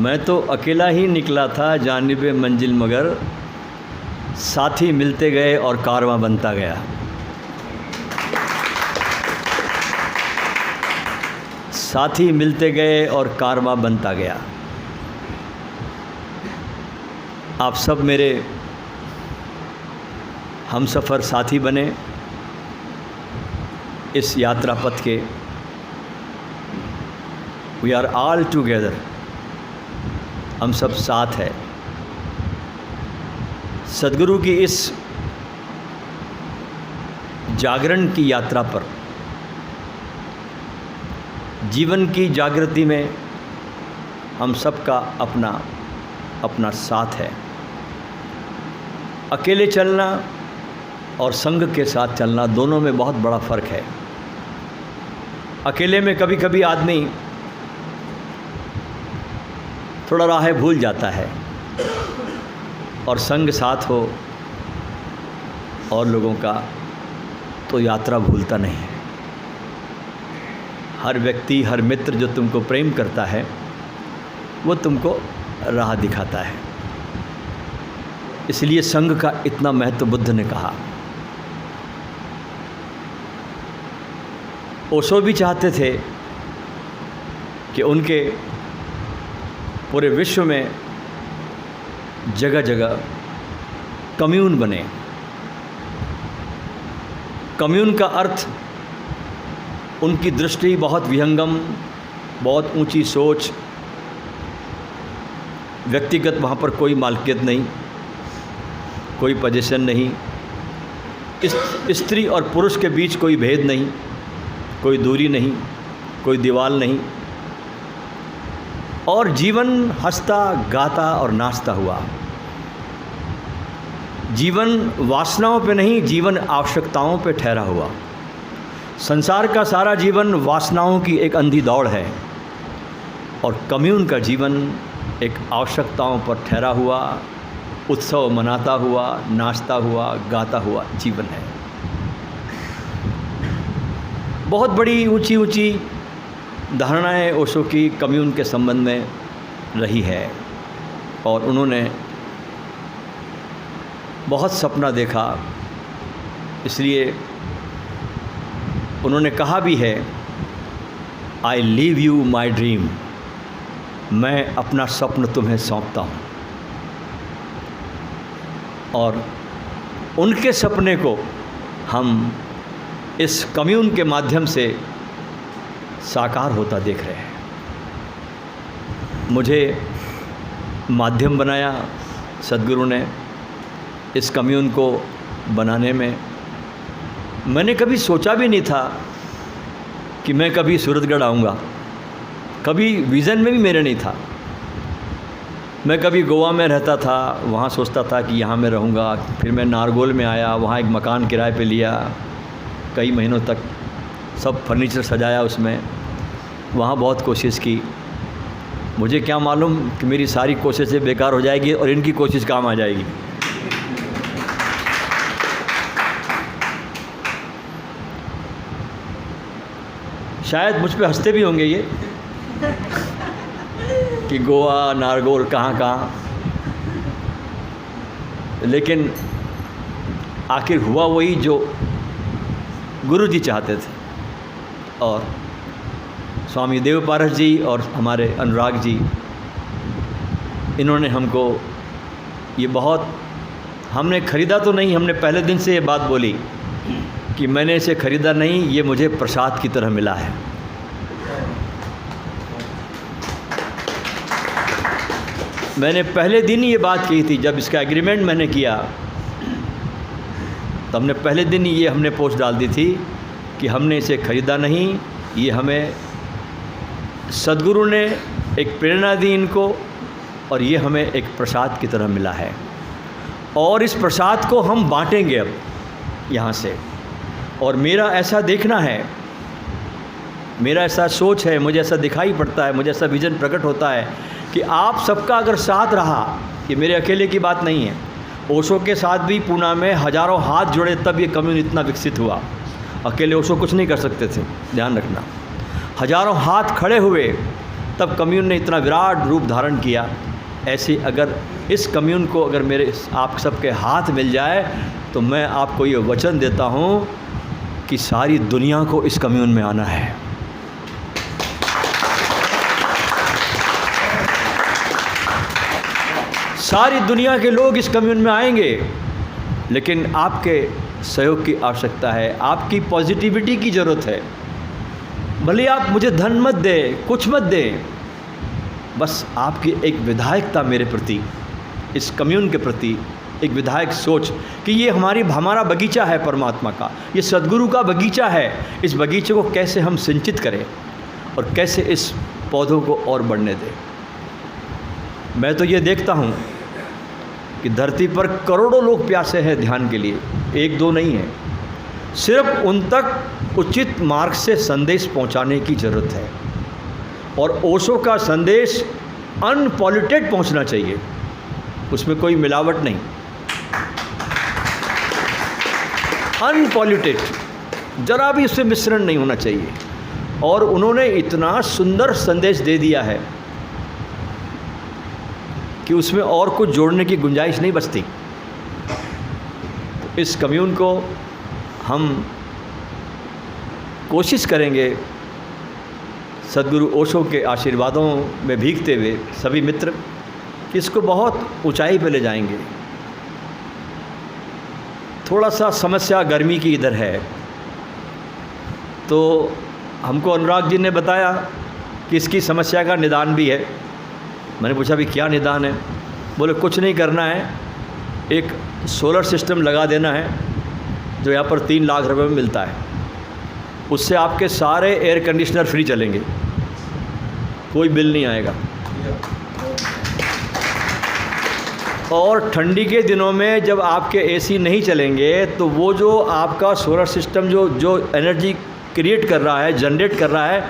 मैं तो अकेला ही निकला था जानिबे मंजिल, मगर साथी मिलते गए और कारवां बनता गया। साथी मिलते गए और कारवां बनता गया। आप सब मेरे हमसफ़र साथी बने इस यात्रा पथ के। वी आर ऑल टुगेदर, हम सब साथ हैं। सद्गुरु की इस जागरण की यात्रा पर, जीवन की जागृति में हम सब का अपना अपना साथ है। अकेले चलना और संग के साथ चलना, दोनों में बहुत बड़ा फ़र्क है। अकेले में कभी कभी आदमी थोड़ा राह भूल जाता है, और संग साथ हो और लोगों का तो यात्रा भूलता नहीं है। हर व्यक्ति, हर मित्र जो तुमको प्रेम करता है वो तुमको राह दिखाता है। इसलिए संग का इतना महत्व बुद्ध ने कहा। ओशो भी चाहते थे कि उनके पूरे विश्व में जगह जगह कम्यून बने। कम्यून का अर्थ, उनकी दृष्टि बहुत विहंगम, बहुत ऊंची सोच। व्यक्तिगत वहाँ पर कोई मालकियत नहीं, कोई पोजीशन नहीं, स्त्री और पुरुष के बीच कोई भेद नहीं, कोई दूरी नहीं, कोई दीवार नहीं, और जीवन हंसता गाता और नाचता हुआ। जीवन वासनाओं पे नहीं, जीवन आवश्यकताओं पे ठहरा हुआ। संसार का सारा जीवन वासनाओं की एक अंधी दौड़ है, और कम्यून का जीवन एक आवश्यकताओं पर ठहरा हुआ, उत्सव मनाता हुआ, नाचता हुआ, गाता हुआ जीवन है। बहुत बड़ी ऊंची ऊंची धारणाएं ओशो की कम्यून के संबंध में रही है, और उन्होंने बहुत सपना देखा। इसलिए उन्होंने कहा भी है, I leave you my dream, मैं अपना स्वप्न तुम्हें सौंपता हूँ। और उनके सपने को हम इस कम्यून के माध्यम से साकार होता देख रहे हैं। मुझे माध्यम बनाया सद्गुरु ने इस कम्यून को बनाने में। मैंने कभी सोचा भी नहीं था कि मैं कभी सूरतगढ़ आऊँगा, कभी विज़न में भी मेरे नहीं था। मैं कभी गोवा में रहता था, वहाँ सोचता था कि यहाँ मैं रहूँगा। फिर मैं नारगोल में आया, वहाँ एक मकान किराए पे लिया, कई महीनों तक सब फर्नीचर सजाया उसमें। वहाँ बहुत कोशिश की। मुझे क्या मालूम कि मेरी सारी कोशिशें बेकार हो जाएगी और इनकी कोशिश काम आ जाएगी। शायद मुझ पे हंसते भी होंगे ये कि गोवा, नारगोल, कहाँ कहाँ, लेकिन आखिर हुआ वही जो गुरु जी चाहते थे। और स्वामी देवपारस जी और हमारे अनुराग जी, इन्होंने हमको ये बहुत, हमने ख़रीदा तो नहीं, हमने पहले दिन से ये बात बोली कि मैंने इसे ख़रीदा नहीं, ये मुझे प्रसाद की तरह मिला है। मैंने पहले दिन ये बात कही थी, जब इसका एग्रीमेंट मैंने किया तो हमने पहले दिन ये हमने पोस्ट डाल दी थी कि हमने इसे ख़रीदा नहीं, ये हमें सद्गुरु ने एक प्रेरणा दी इनको, और ये हमें एक प्रसाद की तरह मिला है। और इस प्रसाद को हम बांटेंगे अब यहाँ से। और मेरा ऐसा देखना है, मेरा ऐसा सोच है, मुझे ऐसा दिखाई पड़ता है, मुझे ऐसा विज़न प्रकट होता है कि आप सबका अगर साथ रहा, ये मेरे अकेले की बात नहीं है। ओशो के साथ भी पूना में हज़ारों हाथ जुड़े, तब ये कम्यून इतना विकसित हुआ। अकेले ओशो कुछ नहीं कर सकते थे, ध्यान रखना। हज़ारों हाथ खड़े हुए, तब कम्यून ने इतना विराट रूप धारण किया। ऐसे अगर इस कम्यून को अगर मेरे आप सबके हाथ मिल जाए तो मैं आपको ये वचन देता हूँ कि सारी दुनिया को इस कम्यून में आना है। सारी दुनिया के लोग इस कम्यून में आएंगे, लेकिन आपके सहयोग की आवश्यकता है, आपकी पॉजिटिविटी की ज़रूरत है। भले आप मुझे धन मत दें, कुछ मत दें, बस आपकी एक विधायकता मेरे प्रति, इस कम्यून के प्रति एक विधायक सोच कि ये हमारा बगीचा है परमात्मा का, ये सद्गुरु का बगीचा है। इस बगीचे को कैसे हम सिंचित करें और कैसे इस पौधों को और बढ़ने दें। मैं तो ये देखता हूँ कि धरती पर करोड़ों लोग प्यासे हैं ध्यान के लिए, एक दो नहीं है। सिर्फ उन तक उचित मार्ग से संदेश पहुंचाने की ज़रूरत है, और ओशो का संदेश अनपॉल्यूटेड पहुंचना चाहिए, उसमें कोई मिलावट नहीं, अनपॉल्यूटेड, जरा भी उससे मिश्रण नहीं होना चाहिए। और उन्होंने इतना सुंदर संदेश दे दिया है कि उसमें और कुछ जोड़ने की गुंजाइश नहीं बचती। इस कम्यून को हम कोशिश करेंगे सद्गुरु ओशो के आशीर्वादों में भीगते हुए सभी मित्र कि इसको बहुत ऊंचाई पे ले जाएंगे। थोड़ा सा समस्या गर्मी की इधर है, तो हमको अनुराग जी ने बताया कि इसकी समस्या का निदान भी है। मैंने पूछा भी क्या निदान है? बोले कुछ नहीं करना है, एक सोलर सिस्टम लगा देना है जो यहाँ पर 3 लाख रुपए में मिलता है, उससे आपके सारे एयर कंडीशनर फ्री चलेंगे, कोई बिल नहीं आएगा। और ठंडी के दिनों में जब आपके एसी नहीं चलेंगे तो वो जो आपका सोलर सिस्टम जो एनर्जी क्रिएट कर रहा है, जनरेट कर रहा है,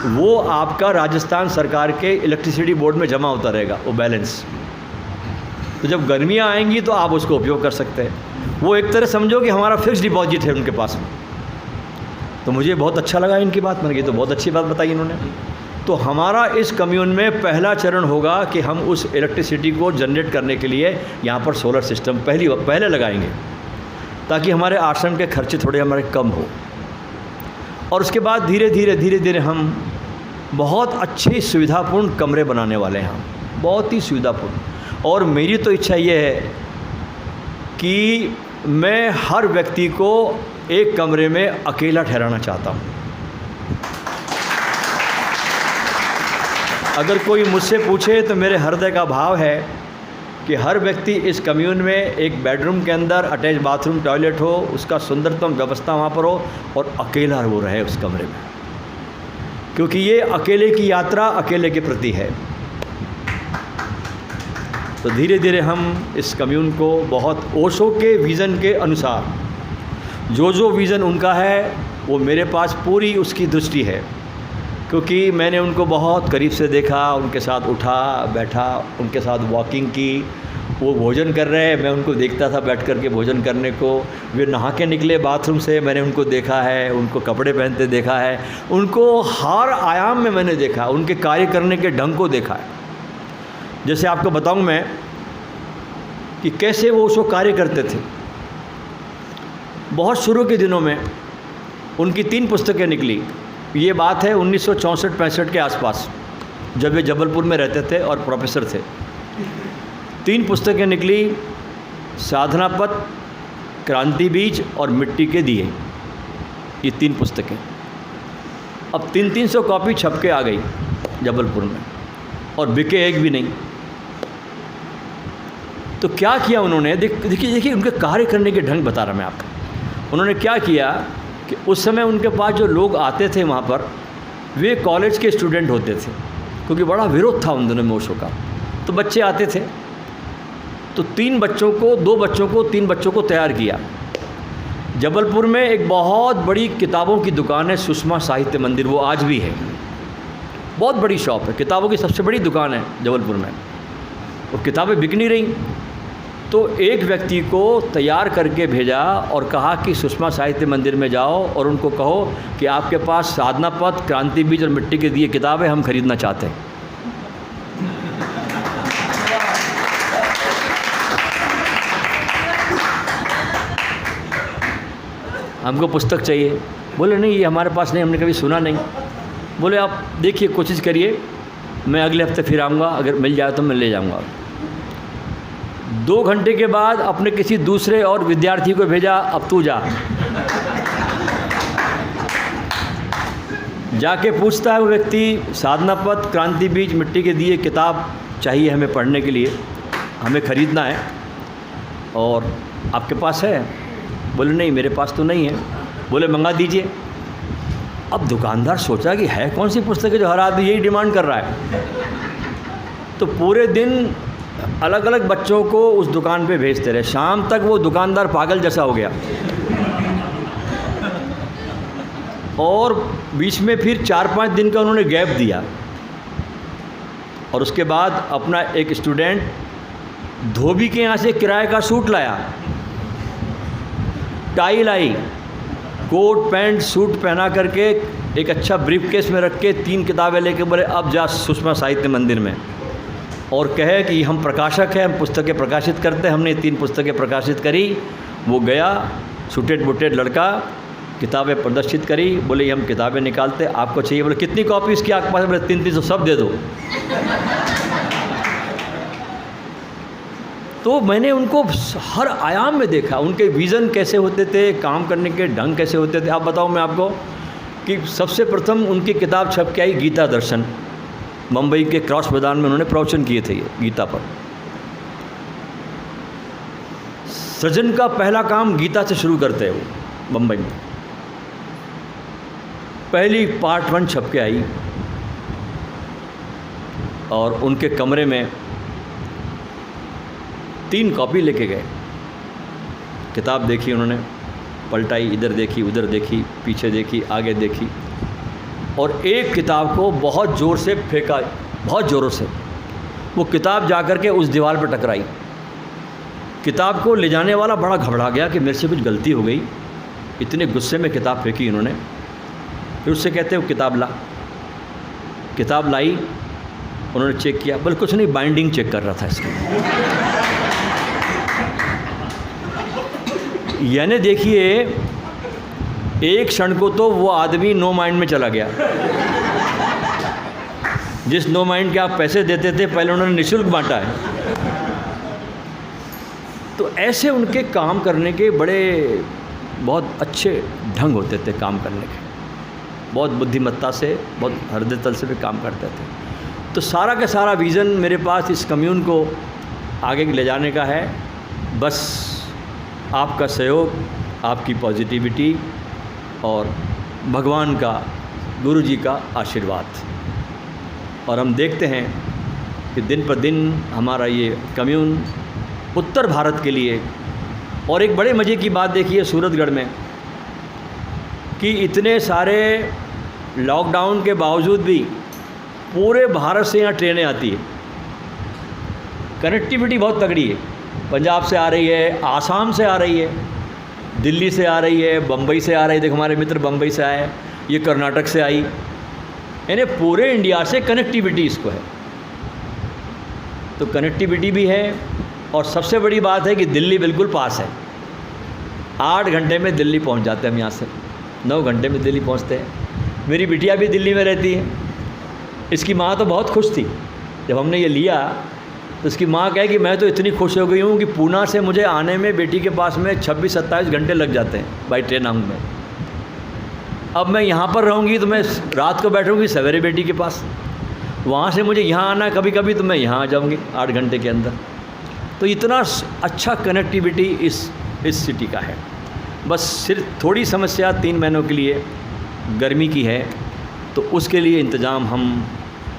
वो आपका राजस्थान सरकार के इलेक्ट्रिसिटी बोर्ड में जमा होता रहेगा, वो बैलेंस। तो जब गर्मियाँ आएंगी तो आप उसको उपयोग कर सकते हैं। वो एक तरह समझो कि हमारा फिक्स डिपॉजिट है उनके पास में। तो मुझे बहुत अच्छा लगा इनकी बात, मैंने कही तो बहुत अच्छी बात बताई इन्होंने। तो हमारा इस कम्यून में पहला चरण होगा कि हम उस इलेक्ट्रिसिटी को जनरेट करने के लिए यहाँ पर सोलर सिस्टम पहले लगाएंगे, ताकि हमारे आश्रम के खर्चे थोड़े हमारे कम हो। और उसके बाद धीरे धीरे हम बहुत अच्छे सुविधापूर्ण कमरे बनाने वाले हैं, हम बहुत ही सुविधापूर्ण। और मेरी तो इच्छा ये है कि मैं हर व्यक्ति को एक कमरे में अकेला ठहराना चाहता हूँ। अगर कोई मुझसे पूछे तो मेरे हृदय का भाव है कि हर व्यक्ति इस कम्यून में एक बेडरूम के अंदर अटैच बाथरूम, टॉयलेट हो, उसका सुंदरतम व्यवस्था वहाँ पर हो, और अकेला वो रहे उस कमरे में, क्योंकि ये अकेले की यात्रा अकेले के प्रति है। तो धीरे धीरे हम इस कम्यून को बहुत ओशो के विज़न के अनुसार, जो विज़न उनका है वो मेरे पास पूरी उसकी दृष्टि है, क्योंकि मैंने उनको बहुत करीब से देखा, उनके साथ उठा बैठा, उनके साथ वॉकिंग की। वो भोजन कर रहे हैं, मैं उनको देखता था बैठ कर के भोजन करने को। वे नहा के निकले बाथरूम से, मैंने उनको देखा है, उनको कपड़े पहनते देखा है, उनको हर आयाम में मैंने देखा, उनके कार्य करने के ढंग को देखा है। जैसे आपको बताऊं मैं कि कैसे वो उसको कार्य करते थे। बहुत शुरू के दिनों में उनकी 3 पुस्तकें निकली। ये बात है 1964-65 के आसपास, जब वे जबलपुर में रहते थे और प्रोफेसर थे। 3 पुस्तकें निकली, साधना पथ, क्रांति बीज और मिट्टी के दिए। ये 3 पुस्तकें अब 300 कॉपी छप के आ गई जबलपुर में, और बिके एक भी नहीं। तो क्या किया उन्होंने, देखिए उनके कार्य करने के ढंग बता रहा मैं आपको। उन्होंने क्या किया कि उस समय उनके पास जो लोग आते थे वहाँ पर, वे कॉलेज के स्टूडेंट होते थे, क्योंकि बड़ा विरोध था उन दिनों में ओशो का। तो बच्चे आते थे, तो 2 बच्चों को तैयार किया। जबलपुर में एक बहुत बड़ी किताबों की दुकान है, सुषमा साहित्य मंदिर, वो आज भी है, बहुत बड़ी शॉप है, किताबों की सबसे बड़ी दुकान है जबलपुर में। और किताबें बिक नहीं रही, तो एक व्यक्ति को तैयार करके भेजा और कहा कि सुषमा साहित्य मंदिर में जाओ और उनको कहो कि आपके पास साधना पथ, क्रांति बीज और मिट्टी के दिए किताबें हम खरीदना चाहते हैं। हमको पुस्तक चाहिए। बोले नहीं, ये हमारे पास नहीं, हमने कभी सुना नहीं। बोले आप देखिए, कोशिश करिए, मैं अगले हफ्ते फिर आऊँगा, अगर मिल जाए तो मैं ले जाऊँगा। 2 घंटे के बाद अपने किसी दूसरे और विद्यार्थी को भेजा, अब तू जा। जाके पूछता है वो व्यक्ति, साधना पथ, क्रांति बीज, मिट्टी के दिए, किताब चाहिए हमें पढ़ने के लिए, हमें ख़रीदना है, और आपके पास है? बोले नहीं, मेरे पास तो नहीं है। बोले मंगा दीजिए। अब दुकानदार सोचा कि है कौन सी पुस्तक है जो हर आदमी यही डिमांड कर रहा है। तो पूरे दिन अलग अलग बच्चों को उस दुकान पे भेजते रहे। शाम तक वो दुकानदार पागल जैसा हो गया, और बीच में फिर 4-5 दिन का उन्होंने गैप दिया। और उसके बाद अपना एक स्टूडेंट धोबी के यहाँ से किराए का सूट लाया, टाई लाई, कोट पैंट सूट पहना करके एक अच्छा ब्रीफ केस में रख के 3 किताबें लेके बोले अब जा सुषमा साहित्य मंदिर में, और कहे कि हम प्रकाशक हैं, हम पुस्तकें प्रकाशित करते हैं, हमने 3 पुस्तकें प्रकाशित करी। वो गया, सुटेड बुटेड लड़का, किताबें प्रदर्शित करी। बोले ये हम किताबें निकालते, आपको चाहिए? बोले कितनी कॉपी इसकी आपके पास? बोले 3-3 सब दे दो। तो मैंने उनको हर आयाम में देखा, उनके विज़न कैसे होते थे, काम करने के ढंग कैसे होते थे। आप बताओ मैं आपको कि सबसे प्रथम उनकी किताब छप के आई गीता दर्शन, मुंबई के क्रॉस मैदान में उन्होंने प्रवचन किए थे ये गीता पर। सृजन का पहला काम गीता से शुरू करते हैं वो मुंबई में। पहली पार्ट 1 छप के आई, और उनके कमरे में 3 कॉपी लेके गए। किताब देखी उन्होंने, पलटाई, इधर देखी, उधर देखी, पीछे देखी, आगे देखी, और एक किताब को बहुत ज़ोर से फेंका, बहुत ज़ोरों से। वो किताब जा कर के उस दीवार पर टकराई। किताब को ले जाने वाला बड़ा घबरा गया कि मेरे से कुछ गलती हो गई, इतने गुस्से में किताब फेंकी इन्होंने। फिर उससे कहते हो किताब ला। किताब लाई, उन्होंने चेक किया, बोले कुछ नहीं, बाइंडिंग चेक कर रहा था इसका। यानी देखिए, एक क्षण को तो वो आदमी नो माइंड में चला गया। जिस नो माइंड के आप पैसे देते थे, पहले उन्होंने निःशुल्क बांटा है। तो ऐसे उनके काम करने के बड़े बहुत अच्छे ढंग होते थे काम करने के, बहुत बुद्धिमत्ता से, बहुत हृदय तल से भी काम करते थे। तो सारा का सारा विज़न मेरे पास इस कम्यून को आगे ले जाने का है। बस आपका सहयोग, आपकी पॉजिटिविटी और भगवान का, गुरु जी का आशीर्वाद। और हम देखते हैं कि दिन पर दिन हमारा ये कम्यून उत्तर भारत के लिए, और एक बड़े मज़े की बात देखिए सूरतगढ़ में कि इतने सारे लॉकडाउन के बावजूद भी पूरे भारत से यहाँ ट्रेनें आती है। कनेक्टिविटी बहुत तगड़ी है। पंजाब से आ रही है, आसाम से आ रही है, दिल्ली से आ रही है, बम्बई से आ रही है। देखो हमारे मित्र बम्बई से आए, ये कर्नाटक से आई, यानी पूरे इंडिया से कनेक्टिविटी इसको है। तो कनेक्टिविटी भी है, और सबसे बड़ी बात है कि दिल्ली बिल्कुल पास है। 8 घंटे में दिल्ली पहुंच जाते हैं हम यहाँ से, 9 घंटे में दिल्ली पहुंचते हैं। मेरी बिटिया भी दिल्ली में रहती है। इसकी माँ तो बहुत खुश थी जब हमने ये लिया। तो इसकी माँ कहे कि मैं तो इतनी खुश हो गई हूँ कि पूना से मुझे आने में बेटी के पास में 26-27 घंटे लग जाते हैं बाई ट्रेन आऊँ मैं। अब मैं यहाँ पर रहूँगी तो मैं रात को बैठूँगी सवेरे बेटी के पास, वहाँ से मुझे यहाँ आना कभी कभी तो मैं यहाँ आ जाऊँगी 8 घंटे के अंदर। तो इतना अच्छा कनेक्टिविटी इस सिटी का है। बस सिर्फ थोड़ी समस्या 3 महीनों के लिए गर्मी की है, तो उसके लिए इंतज़ाम हम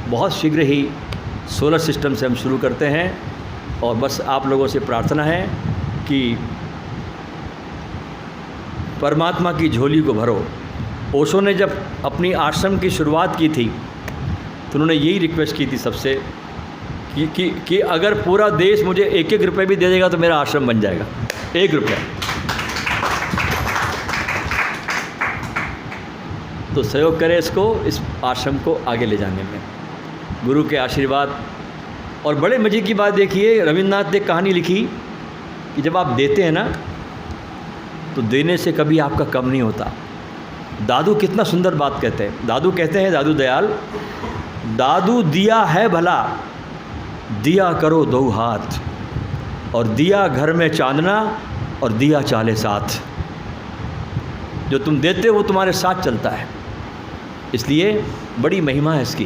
बहुत शीघ्र ही सोलर सिस्टम से हम शुरू करते हैं। और बस आप लोगों से प्रार्थना है कि परमात्मा की झोली को भरो। ओशो ने जब अपनी आश्रम की शुरुआत की थी तो उन्होंने यही रिक्वेस्ट की थी सबसे कि अगर पूरा देश मुझे 1-1 रुपये भी दे देगा तो मेरा आश्रम बन जाएगा, 1 रुपया। तो सहयोग करें इसको, इस आश्रम को आगे ले जाने में, गुरु के आशीर्वाद। और बड़े मज़े की बात देखिए, रविन्द्रनाथ ने कहानी लिखी कि जब आप देते हैं ना तो देने से कभी आपका कम नहीं होता। दादू कितना सुंदर बात कहते हैं। दादू कहते हैं, दादू दयाल, दादू दिया है भला, दिया करो दो हाथ, और दिया घर में चांदना, और दिया चाले साथ। जो तुम देते हो वो तुम्हारे साथ चलता है, इसलिए बड़ी महिमा है इसकी।